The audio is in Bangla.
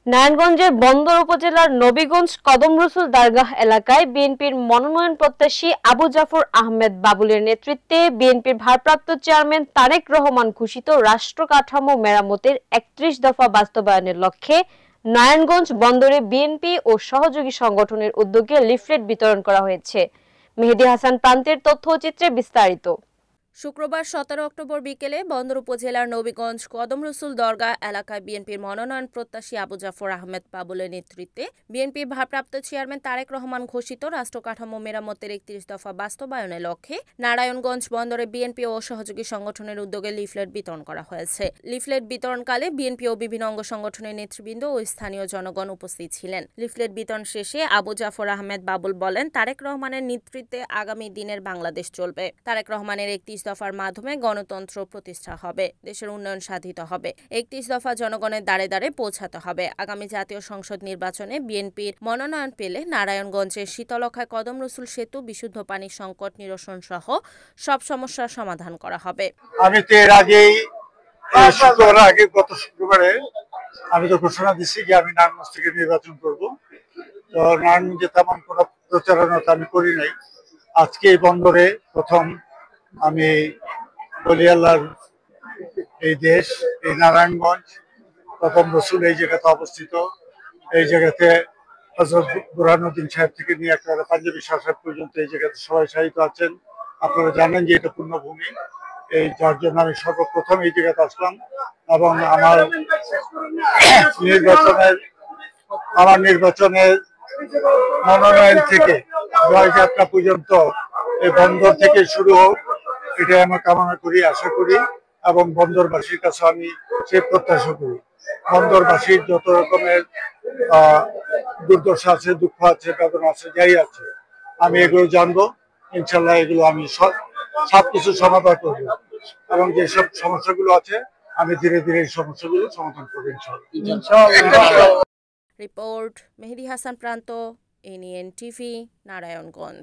নারায়ণগঞ্জের বন্দর উপজেলার নবীগঞ্জ কদম রসুল দরগাহ এলাকায় বিএনপির মনোনয়ন প্রত্যাশী আবু জাফর আহমেদ বাবুলের নেতৃত্বে বিএনপির ভারপ্রাপ্ত চেয়ারম্যান তারেক রহমান ঘোষিত রাষ্ট্র কাঠামো মেরামতের ৩১ দফা বাস্তবায়নের লক্ষ্যে নারায়ণগঞ্জ বন্দরে বিএনপি ও সহযোগী সংগঠনের উদ্যোগে লিফলেট বিতরণ করা হয়েছে। মেহেদী হাসান প্রান্তের তথ্যচিত্রে বিস্তারিত। শুক্রবার ১৭ অক্টোবর বিকেলে বন্দর উপজেলার নবীগঞ্জ কদম রসুল দরগাহ এলাকায় বিএনপির মনোনয়ন প্রত্যাশী আবু জাফর আহমেদ বাবুলের নেতৃত্বে বিএনপির ভারপ্রাপ্ত চেয়ারম্যান তারেক রহমান ঘোষিত রাষ্ট্র কাঠামো মেরামতের ৩১ দফা বাস্তবায়নের লক্ষ্যে নারায়ণগঞ্জ বন্দরে বিএনপি ও সহযোগী সংগঠনের উদ্যোগে লিফলেট বিতরণ করা হয়েছে। লিফলেট বিতরণকালে বিএনপি ও বিভিন্ন অঙ্গ সংগঠনের নেতৃবৃন্দ ও স্থানীয় জনগণ উপস্থিত ছিলেন। লিফলেট বিতরণ শেষে আবু জাফর আহমেদ বাবুল বলেন, তারেক রহমানের নেতৃত্বে আগামী দিনের বাংলাদেশ চলবে। তারেক রহমানের ৩১ দফার মাধ্যমে গণতন্ত্র প্রতিষ্ঠা হবে, দেশের উন্নয়ন সাধিত হবে। ৩১ দফা জনগণের দ্বারে দ্বারে পৌঁছাতে হবে। আগামী জাতীয় সংসদ নির্বাচনে বিএনপির মনোনয়ন পেলে নারায়ণগঞ্জের শীতলক্ষায় কদম রসুল সেতু, বিশুদ্ধ পানির সংকট নিরসন সহ সব সমস্যার সমাধান করা হবে। আমি তো এর আগেই গত শুক্রবারে আমি তো ঘোষণা দিচ্ছি যে আমি নারায়ণগঞ্জ থেকে নির্বাচন করব। তো নারায়ণগঞ্জে তেমন কোনো প্রচারণা আমি করি নাই। আজকে এই বন্দরে প্রথম আমি বলি আল্লাহর এই দেশ, এই নারায়ণগঞ্জ কদম রসুল এই জায়গাতে অবস্থিত। এই জায়গাতে হযরত বুরহানুদ্দিন সাহেব থেকে নিয়ে একেবারে পাঞ্জাবি শাহ সাহেব পর্যন্ত এই জায়গাতে সবাই শায়িত আছেন। আপনারা জানেন যে এটা পূর্ণভূমি। এই যার জন্য আমি সর্বপ্রথম এই জায়গাতে আসলাম এবং আমার নির্বাচনের মনোনয়ন থেকে জয়যাত্রা পর্যন্ত এই বন্দর থেকে শুরু হোক, এটা আমি কামনা করি, আশা করি এবং বন্দরবাসীর কাছে আমি সে প্রত্যাশা করি। বন্দরবাসীর যত রকমের দুর্দশা আছে, দুঃখ আছে, বেদনা আছে, যাই আছে, আমি এগুলো জানবো। ইনশাল্লাহ এগুলো আমি সবকিছু সমাধান করবো এবং যেসব সমস্যাগুলো আছে আমি ধীরে ধীরে এই সমস্যাগুলো সমাধান করবো ইনশাল্লাহ। রিপোর্ট মেহেদী হাসান প্রান্ত, এনএন টিভি, নারায়ণগঞ্জ।